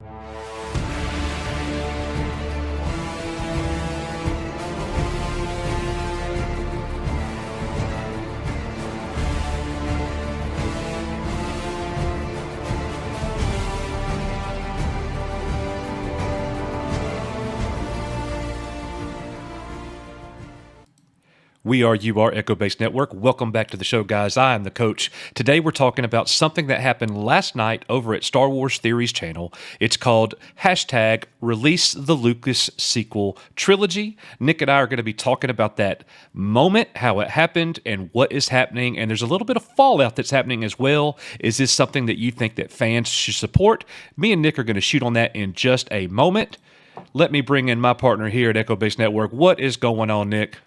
We are You Are Echo Base Network. Welcome back to the show, guys. I am the coach. Today we're talking about something that happened last night over at Star Wars Theories channel. It's called hashtag Release the Lucas Sequel Trilogy. Nick and I are going to be talking about that moment, how it happened, and what is happening. And there's a little bit of fallout that's happening as well. Is this something that you think that fans should support? Me and Nick are going to shoot on that in just a moment. Let me bring in my partner here at Echo Base Network. What is going on, Nick?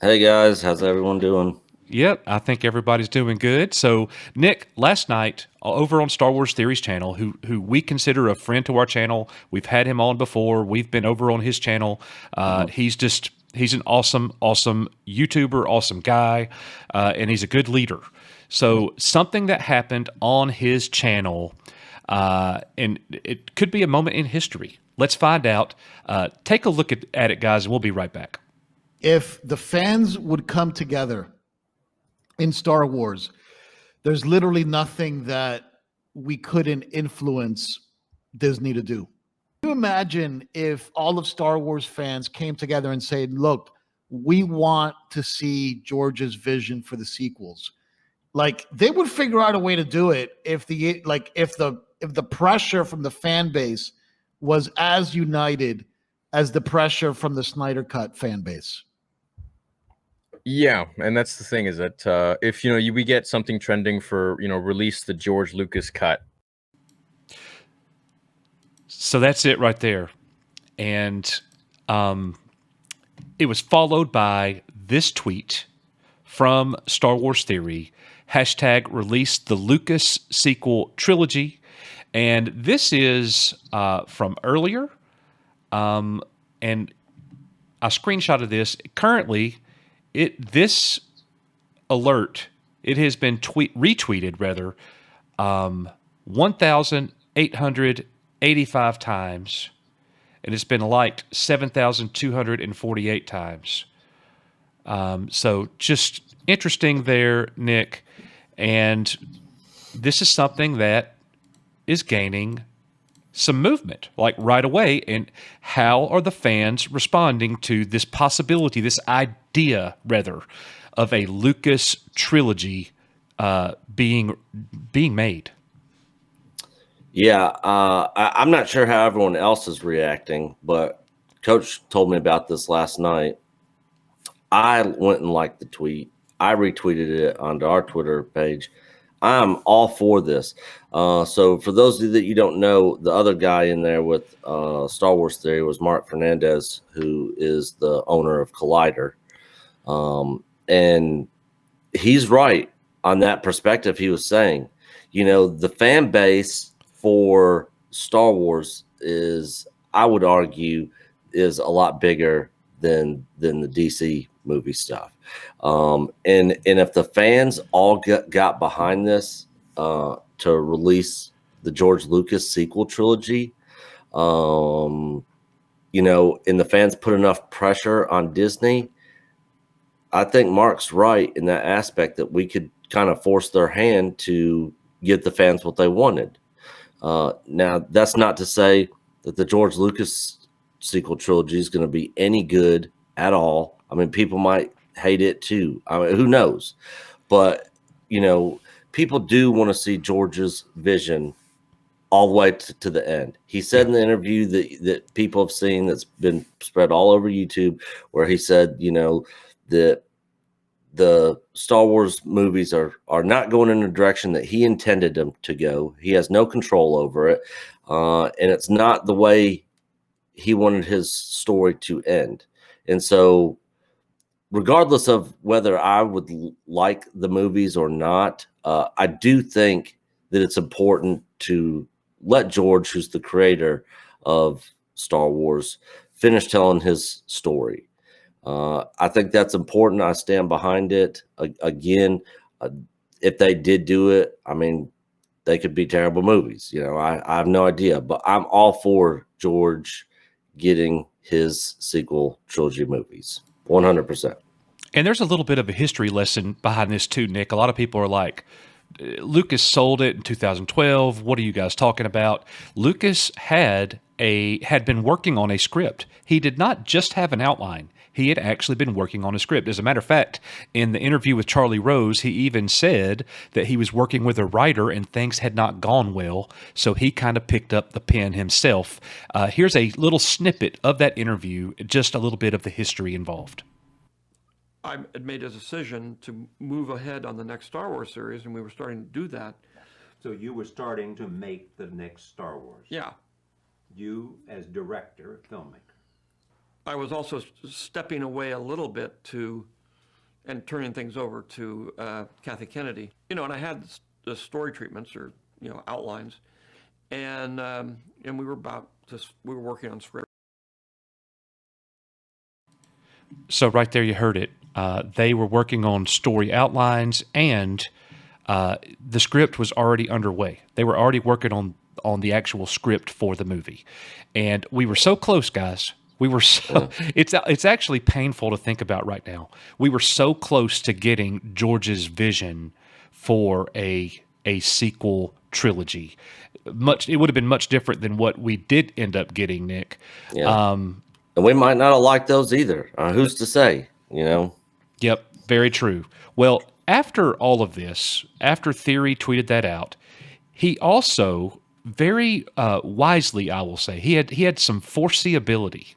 Hey guys, how's everyone doing? Yep, I think everybody's doing good. So, Nick, last night over on Star Wars Theories channel, who we consider a friend to our channel, we've had him on before. We've been over on his channel. He's an awesome YouTuber, awesome guy, and he's a good leader. So, something that happened on his channel, and it could be a moment in history. Let's find out. Take a look at it, guys, and we'll be right back. If the fans would come together in Star Wars, there's literally nothing that we couldn't influence Disney to do. Can you imagine if all of Star Wars fans came together and said, look, we want to see George's vision for the sequels? Like, they would figure out a way to do it if the pressure from the fan base was as united as the pressure from the Snyder Cut fan base. Yeah, and that's the thing is that if we get something trending for release the George Lucas cut. So that's it right there, and it was followed by this tweet from Star Wars Theory, hashtag Release the Lucas Sequel Trilogy, and this is from earlier, and I screenshotted this. Currently, this alert, it has been retweeted 1,885 times, and it's been liked 7,248 times. So just interesting there, Nick. And this is something that is gaining some movement, like right away. And how are the fans responding to this possibility, this idea, rather, of a Lucas trilogy being made? Yeah, I'm not sure how everyone else is reacting, but Coach told me about this last night. I went and liked the tweet. I retweeted it onto our Twitter page. I'm all for this. So for those of you that you don't know, the other guy in there with Star Wars Theory was Mark Fernandez, who is the owner of Collider. And he's right on that perspective. He was saying, the fan base for Star Wars is, I would argue, is a lot bigger than the DC movie stuff. And if the fans all got behind this to release the George Lucas sequel trilogy, and the fans put enough pressure on Disney, I think Mark's right in that aspect that we could kind of force their hand to give the fans what they wanted. Now, that's not to say that the George Lucas sequel trilogy is going to be any good at all. I mean, people might hate it too. I mean, who knows? But, people do want to see George's vision all the way to the end. He said in the interview that people have seen, that's been spread all over YouTube, where he said, that the Star Wars movies are not going in the direction that he intended them to go. He has no control over it. And it's not the way he wanted his story to end. And so regardless of whether I would like the movies or not, I do think that it's important to let George, who's the creator of Star Wars, finish telling his story. I think that's important. I stand behind it. Again, if they did do it, I mean, they could be terrible movies. You know, I have no idea, but I'm all for George getting his sequel trilogy movies, 100%. And there's a little bit of a history lesson behind this too, Nick. A lot of people are like, Lucas sold it in 2012. What are you guys talking about? Lucas had been working on a script. He did not just have an outline. He had actually been working on a script. As a matter of fact, in the interview with Charlie Rose, he even said that he was working with a writer and things had not gone well, so he kind of picked up the pen himself. Here's a little snippet of that interview, just a little bit of the history involved. I had made a decision to move ahead on the next Star Wars series, and we were starting to do that. So you were starting to make the next Star Wars. Yeah. You as director, filmmaker. I was also stepping away a little bit and turning things over to Kathy Kennedy. You know, and I had the story treatments or, you know, outlines, and we were working on script. So right there, you heard it. They were working on story outlines, and the script was already underway. They were already working on the actual script for the movie, and we were so close, guys. We were so. It's actually painful to think about right now. We were so close to getting George's vision for a sequel trilogy. It would have been much different than what we did end up getting, Nick. Yeah. And we might not have liked those either. Who's to say, you know? Yep, very true. Well, after all of this, after Theory tweeted that out, he also very wisely, I will say, he had some foreseeability.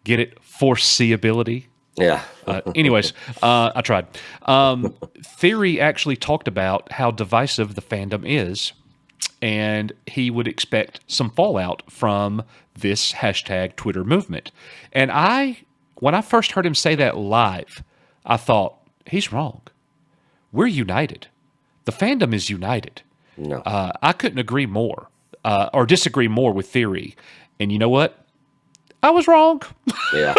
Get it? Foreseeability? Yeah. Anyways, I tried. Theory actually talked about how divisive the fandom is, and he would expect some fallout from this hashtag Twitter movement. And when I first heard him say that live, I thought, he's wrong. We're united. The fandom is united. No. I couldn't agree more or disagree more with Theory. And you know what? I was wrong. Yeah.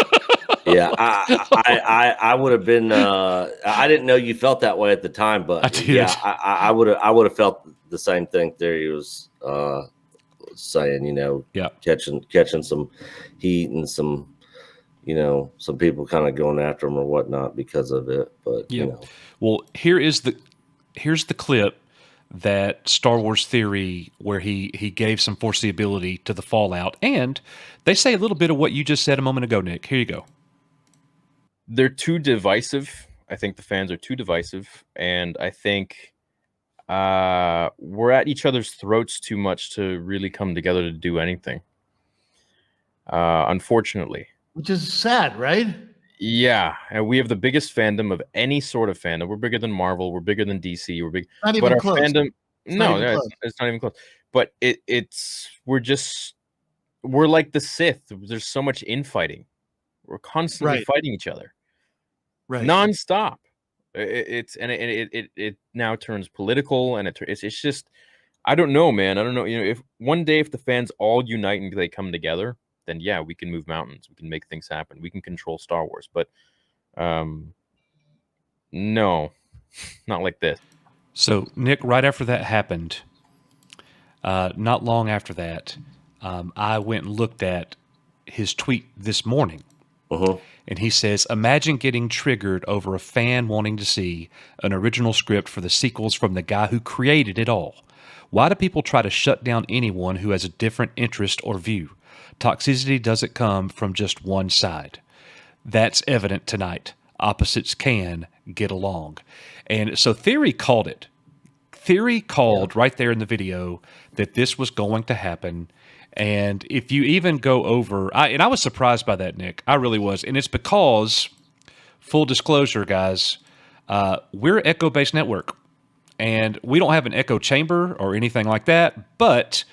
Yeah. I would have been, I didn't know you felt that way at the time, but I did. Yeah, I would have felt the same thing Theory was saying, you know, Yeah. catching some heat and some, you know, some people kind of going after him or whatnot because of it. But Yeah. you know, Well, here's the clip that Star Wars Theory where he gave some foreseeability to the fallout, and they say a little bit of what you just said a moment ago, Nick. Here you go. They're too divisive. I think the fans are too divisive, and I think we're at each other's throats too much to really come together to do anything. Unfortunately. Which is sad, right? Yeah, and we have the biggest fandom of any sort of fandom. We're bigger than Marvel. We're bigger than DC. We're big. Not But even our close. fandom, It's no, not even close. it's not even close. But we're like the Sith. There's so much infighting. We're constantly Right. fighting each other, Right. nonstop. It now turns political, and it's just, I don't know, man. I don't know. You know, if one day if the fans all unite and they come together, then yeah, we can move mountains. We can make things happen. We can control Star Wars. But no, not like this. So, Nick, right after that happened, not long after that, I went and looked at his tweet this morning. And he says, imagine getting triggered over a fan wanting to see an original script for the sequels from the guy who created it all. Why do people try to shut down anyone who has a different interest or view? Toxicity doesn't come from just one side. That's evident tonight. Opposites can get along. And so Theory called it. Theory called right there in the video that this was going to happen. And if you even go over, I was surprised by that, Nick. I really was. And it's because, full disclosure, guys, we're an echo-based network. And we don't have an echo chamber or anything like that, but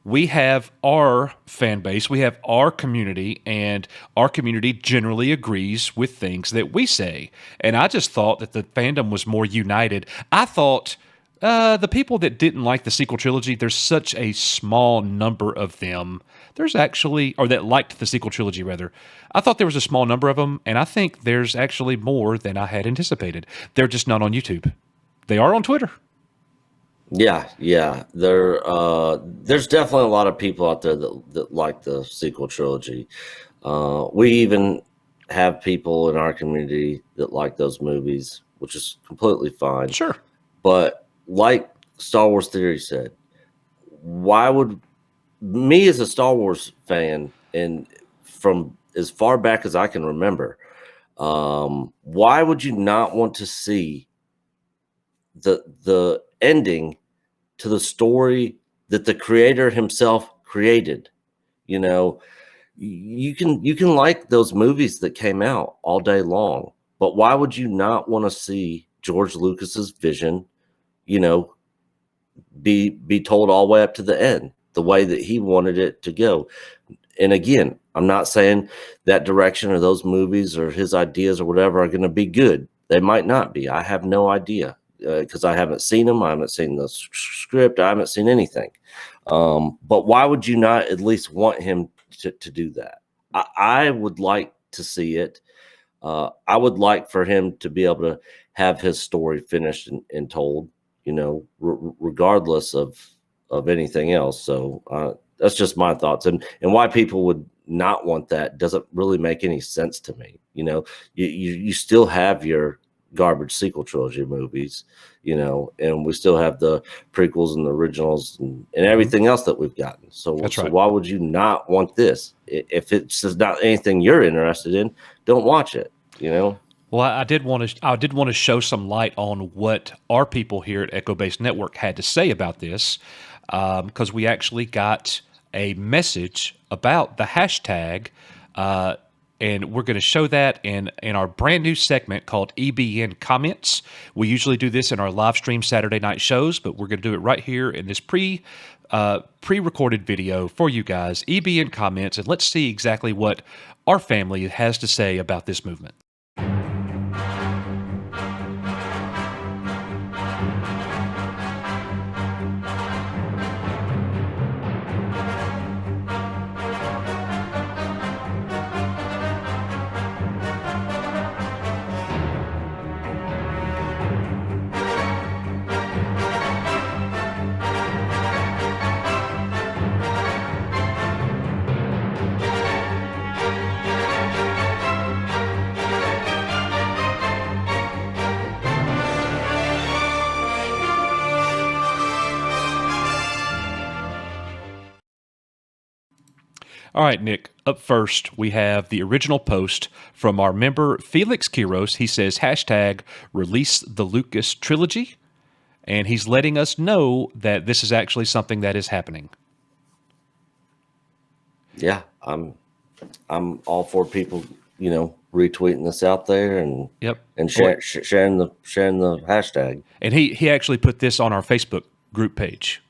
we have our fan base, we have our community, and our community generally agrees with things that we say. And I just thought that the fandom was more united. I thought the people that didn't like the sequel trilogy, there's such a small number of them. There's actually, or that liked the sequel trilogy, rather. I thought there was a small number of them, and I think there's actually more than I had anticipated. They're just not on YouTube. They are on Twitter. Yeah. There's definitely a lot of people out there that like the sequel trilogy. We even have people in our community that like those movies, which is completely fine. Sure. But like Star Wars Theory said, why would me as a Star Wars fan, and from as far back as I can remember, why would you not want to see the ending to the story that the creator himself created? You know, you can like those movies that came out all day long, but why would you not want to see George Lucas's vision, you know, be told all the way up to the end, the way that he wanted it to go? And again, I'm not saying that direction or those movies or his ideas or whatever are going to be good. They might not be. I have no idea because I haven't seen them. I haven't seen the script. I haven't seen anything. But why would you not at least want him to do that? I would like to see it. I would like for him to be able to have his story finished and told, regardless of anything else. So that's just my thoughts, and why people would not want that doesn't really make any sense to me. You still have your garbage sequel trilogy movies, and we still have the prequels and the originals and everything else that we've gotten. So, That's right. why would you not want this? If it's not anything you're interested in, don't watch it. Well, I did want to show some light on what our people here at Echo Base Network had to say about this, because we actually got a message about the hashtag, and we're going to show that in our brand new segment called EBN Comments. We usually do this in our live stream Saturday night shows, but we're going to do it right here in this pre-recorded video for you guys. EBN Comments, and let's see exactly what our family has to say about this movement. All right, Nick, up first, we have the original post from our member Felix Kiros. He says, hashtag release the Lucas trilogy. And he's letting us know that this is actually something that is happening. Yeah, I'm all for people, retweeting this out there and sharing the hashtag. And he actually put this on our Facebook group page.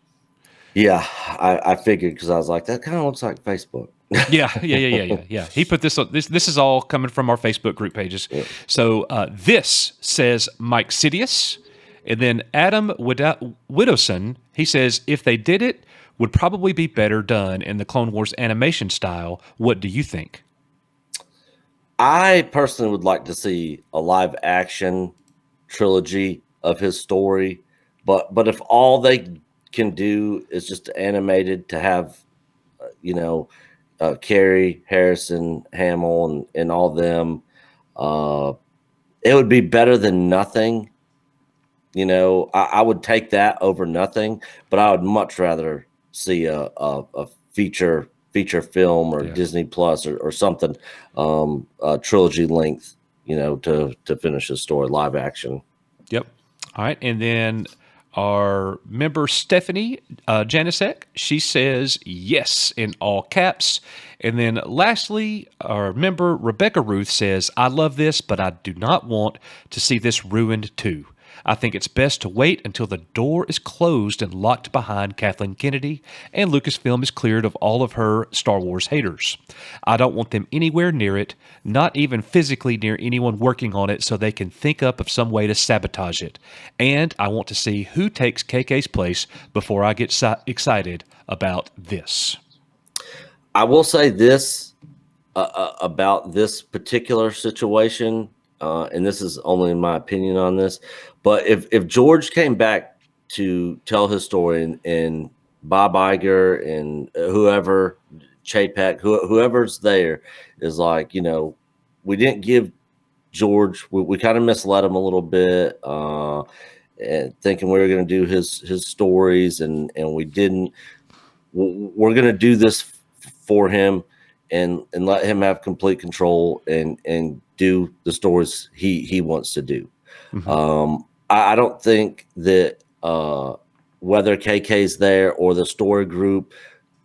Yeah, I figured, because I was like, that kind of looks like Facebook. Yeah. He put this on. This is all coming from our Facebook group pages. Yeah. So this says Mike Sidious, and then Adam Widowson. He says, if they did it, would probably be better done in the Clone Wars animation style. What do you think? I personally would like to see a live action trilogy of his story, but if all they can do is just animated to have, Carrie, Harrison, Hamill, and all them, it would be better than nothing. I would take that over nothing, but I would much rather see a feature film or Disney Plus or something, a trilogy length, to finish the story, live action. Yep. All right, and then our member Stephanie Janisek, she says yes in all caps. And then lastly, our member Rebecca Ruth says, I love this, but I do not want to see this ruined too. I think it's best to wait until the door is closed and locked behind Kathleen Kennedy and Lucasfilm is cleared of all of her Star Wars haters. I don't want them anywhere near it, not even physically near anyone working on it, so they can think up of some way to sabotage it. And I want to see who takes KK's place before I get excited about this. I will say this about this particular situation, and this is only my opinion on this, but if George came back to tell his story, and Bob Iger and whoever, Chapek, whoever's there is like, we didn't give George, we kind of misled him a little bit, and thinking we were going to do his stories, and we didn't. We're going to do this for him, and let him have complete control and do the stories he wants to do. Mhm. I don't think that whether KK's there or the story group,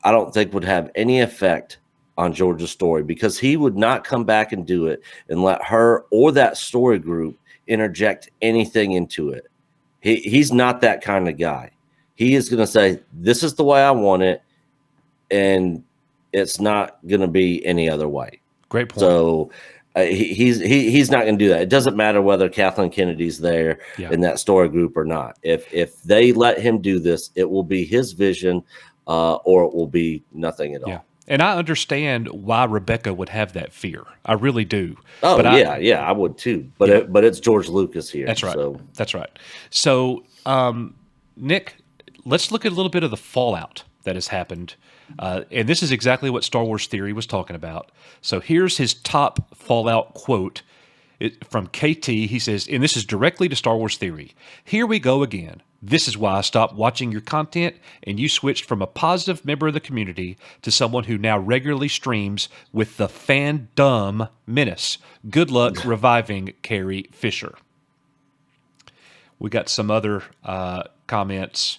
I don't think would have any effect on George's story, because he would not come back and do it and let her or that story group interject anything into it. He's not that kind of guy. He is going to say, this is the way I want it, and it's not going to be any other way. Great point. So he's not going to do that. It doesn't matter whether Kathleen Kennedy's there in that story group or not. If they let him do this, it will be his vision, or it will be nothing at all. Yeah. And I understand why Rebecca would have that fear. I really do. Oh, but I would too. But but it's George Lucas here. That's right. So. That's right. So, Nick, let's look at a little bit of the fallout that has happened. And this is exactly what Star Wars Theory was talking about. So here's his top fallout quote from KT. He says, and this is directly to Star Wars Theory. "Here we go again. This is why I stopped watching your content and you switched from a positive member of the community to someone who now regularly streams with the Fandom menace. Good luck reviving Carrie Fisher." We got some other comments.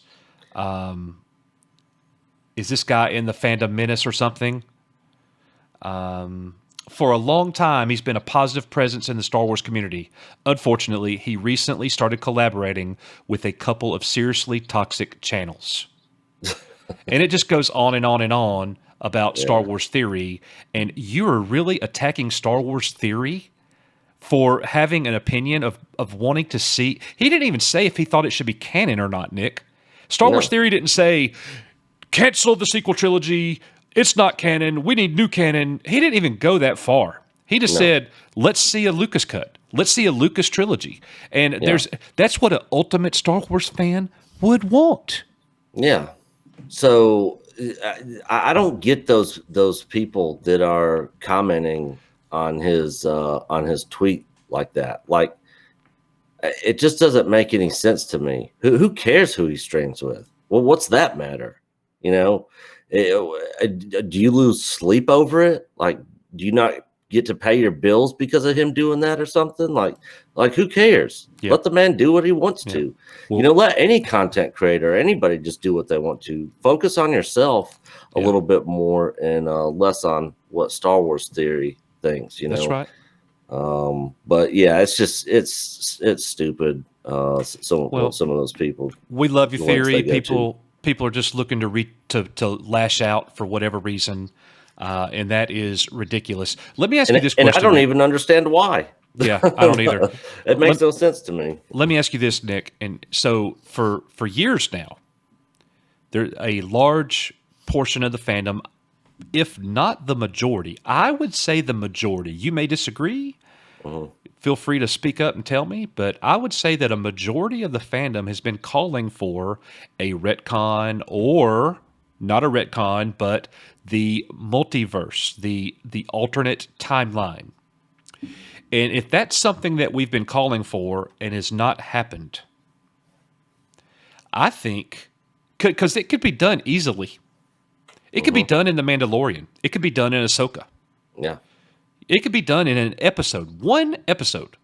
Is this guy in the Fandom menace or something? "For a long time, he's been a positive presence in the Star Wars community. Unfortunately, he recently started collaborating with a couple of seriously toxic channels." And it just goes on and on and on about Star Wars Theory. And you are really attacking Star Wars Theory for having an opinion of wanting to see. He didn't even say if he thought it should be canon or not, Nick. Star Wars Theory didn't say, cancel the sequel trilogy, it's not canon, we need new canon. He didn't even go that far. He just said, let's see a Lucas cut. Let's see a Lucas trilogy. And that's what an ultimate Star Wars fan would want. Yeah. So I don't get those people that are commenting on his tweet like that. Like, it just doesn't make any sense to me. Who cares who he streams with? Well, what's that matter? Do you lose sleep over it? Like, do you not get to pay your bills because of him doing that or something? Like who cares? Yeah. Let the man do what he wants to. Well, let any content creator, anybody, just do what they want to. Focus on yourself a little bit more, and less on what Star Wars Theory thinks. That's right. But yeah, it's just it's stupid. Some of those people. We love your Theory. People are just looking to lash out for whatever reason, and that is ridiculous. Let me ask you this question. And I don't even understand why. Yeah, I don't either. It makes no sense to me. Let me ask you this, Nick. And so for years now, there's a large portion of the fandom, if not the majority, I would say the majority. You may disagree. Feel free to speak up and tell me, but I would say that a majority of the fandom has been calling for a retcon, or not a retcon, but the multiverse, the alternate timeline. And if that's something that we've been calling for and has not happened, I think, because it could be done easily. It could be done in The Mandalorian. It could be done in Ahsoka. Yeah. It could be done in an episode, one episode.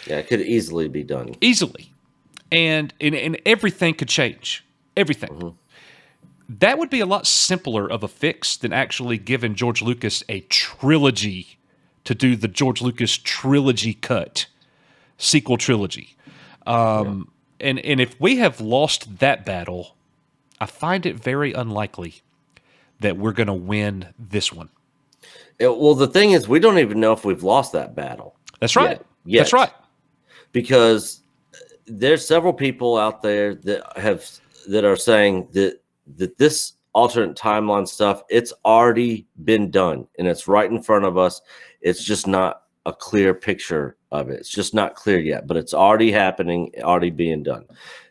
Yeah, it could easily be done. Easily. And everything could change. Everything. That would be a lot simpler of a fix than actually giving George Lucas a trilogy to do the George Lucas trilogy cut, sequel trilogy. And if we have lost that battle, I find it very unlikely that we're going to win this one. Well, the thing is, we don't even know if we've lost that battle. That's right. Yet. That's right. Because there's several people out there that are saying that this alternate timeline stuff, it's already been done and it's right in front of us. It's just not a clear picture of it. It's just not clear yet, but it's already happening, already being done.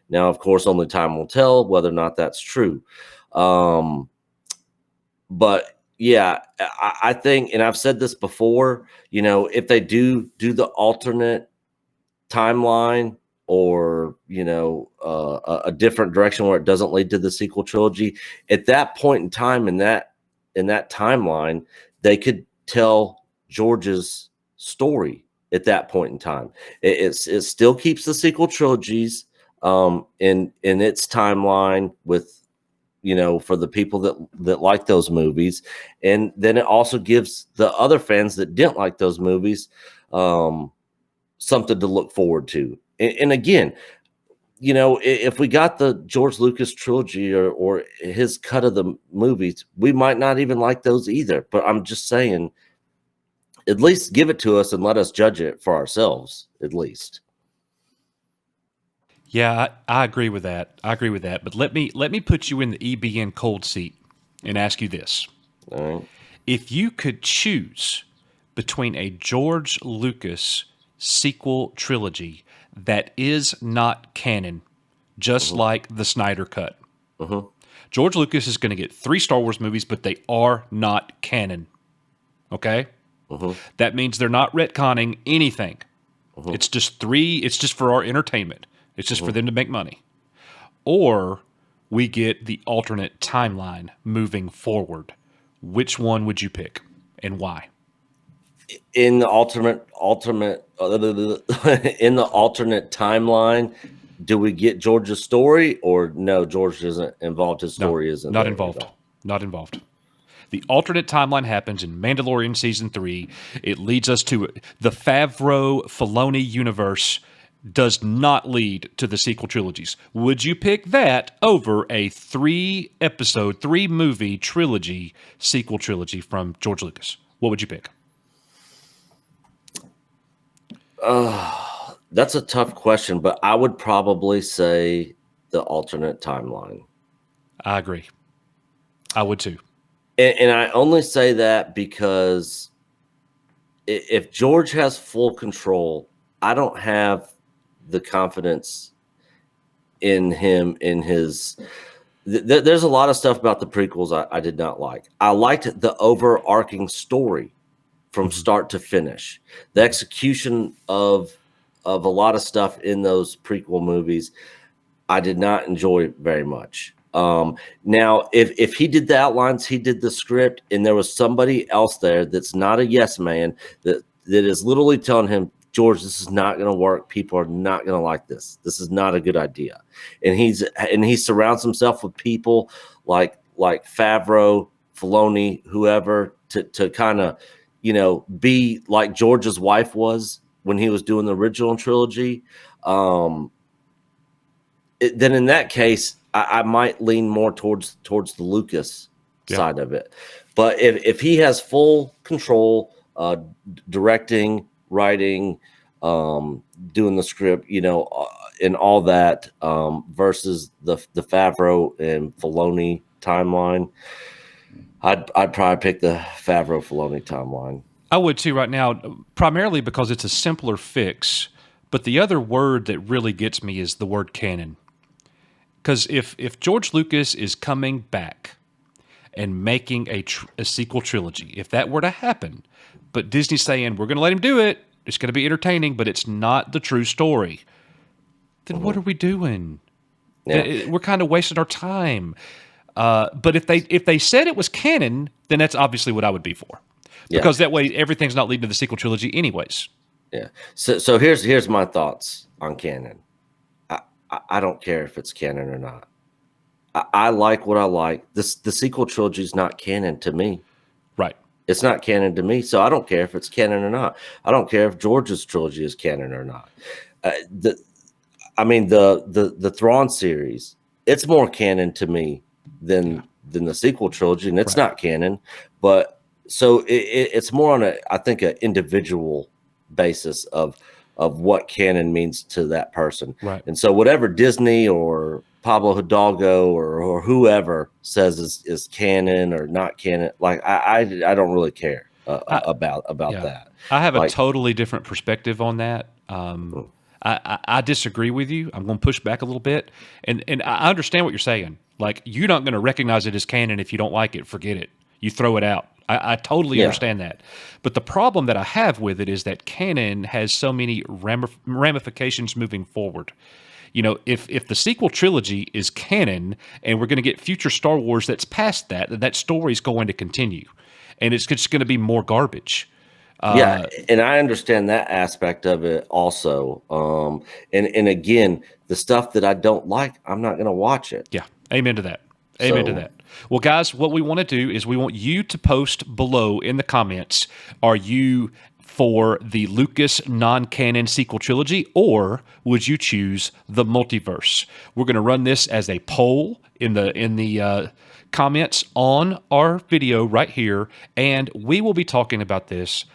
Now, of course, only time will tell whether or not that's true. But yeah, I think, and I've said this before, if they do the alternate timeline, or a different direction where it doesn't lead to the sequel trilogy, at that point in time, in that timeline, they could tell George's story at that point in time. It still keeps the sequel trilogies in its timeline with, for the people that like those movies, and then it also gives the other fans that didn't like those movies something to look forward to. And again, if we got the George Lucas trilogy or his cut of the movies, we might not even like those either. But I'm just saying, at least give it to us and let us judge it for ourselves, at least. Yeah, I agree with that. But let me put you in the EBN cold seat and ask you this. All right. If you could choose between a George Lucas sequel trilogy that is not canon, just like the Snyder Cut, George Lucas is going to get 3 Star Wars movies, but they are not canon. Okay? That means they're not retconning anything. It's just 3, it's just for our entertainment. It's just for them to make money. Or we get the alternate timeline moving forward. Which one would you pick and why? In the alternate in the alternate timeline, do we get George's story, or no? George isn't involved. His story isn't not there involved. at all? Not involved. The alternate timeline happens in Mandalorian season 3. It leads us to the Favreau Filoni universe. Does not lead to the sequel trilogies. Would you pick that over a 3-episode, 3-movie trilogy, sequel trilogy from George Lucas? What would you pick? That's a tough question, but I would probably say the alternate timeline. I agree. I would too. And I only say that because if George has full control, I don't have the confidence in him, in his there's a lot of stuff about the prequels I did not like. I liked the overarching story from start to finish. The execution of a lot of stuff in those prequel movies I did not enjoy very much. Now, if he did the outlines, he did the script, and there was somebody else there that's not a yes man that is literally telling him, George, this is not going to work. People are not going to like this. This is not a good idea. And he surrounds himself with people like Favreau, Filoni, whoever, to kind of, be like George's wife was when he was doing the original trilogy. Then in that case, I might lean more towards the Lucas side of it. But if he has full control, directing, writing, doing the script, and all that, versus the Favreau and Filoni timeline, I'd probably pick the Favreau Filoni timeline. I would too right now, primarily because it's a simpler fix. But the other word that really gets me is the word canon. Because if George Lucas is coming back and making a sequel trilogy, if that were to happen, but Disney's saying, we're going to let him do it, it's going to be entertaining, but it's not the true story, then what are we doing? Yeah. We're kind of wasting our time. But if they said it was canon, then that's obviously what I would be for. Because that way everything's not leading to the sequel trilogy anyways. Yeah. So here's my thoughts on canon. I don't care if it's canon or not. I like what I like. The sequel trilogy is not canon to me. Right. It's not canon to me, so I don't care if it's canon or not. I don't care if George's trilogy is canon or not. The Thrawn series, it's more canon to me than the sequel trilogy, and it's not canon. But so it's more on I think an individual basis of what canon means to that person. Right. And so whatever Disney or Pablo Hidalgo or whoever says is canon or not canon, like I don't really care about that. I have a totally different perspective on that. I I disagree with you. I'm going to push back a little bit, and I understand what you're saying. Like, you're not going to recognize it as canon if you don't like it. Forget it. You throw it out. I totally Yeah. understand that. But the problem that I have with it is that canon has so many ramifications moving forward. You know, if the sequel trilogy is canon and we're going to get future Star Wars that's past that, that story's going to continue, and it's just going to be more garbage. Yeah, and I understand that aspect of it also. And again, the stuff that I don't like, I'm not going to watch it. Yeah, amen to that. Amen to So- that. Well, guys, what we want to do is we want you to post below in the comments, are you for the Lucas non-canon sequel trilogy, or would you choose the multiverse? We're going to run this as a poll in the comments on our video right here, and we will be talking about this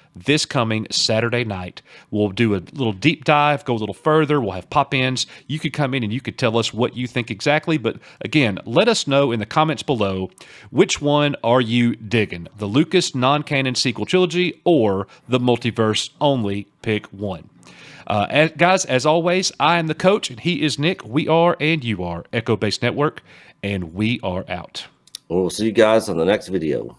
coming Saturday night. We'll do a little deep dive, go a little further. We'll have pop-ins. You could come in and you could tell us what you think exactly. But again, let us know in the comments below, which one are you digging? The Lucas non-canon sequel trilogy or the multiverse? Only pick one. Guys, as always, I am the coach and he is Nick. We are, and you are, Echo Base Network, and we are out. We'll see you guys on the next video.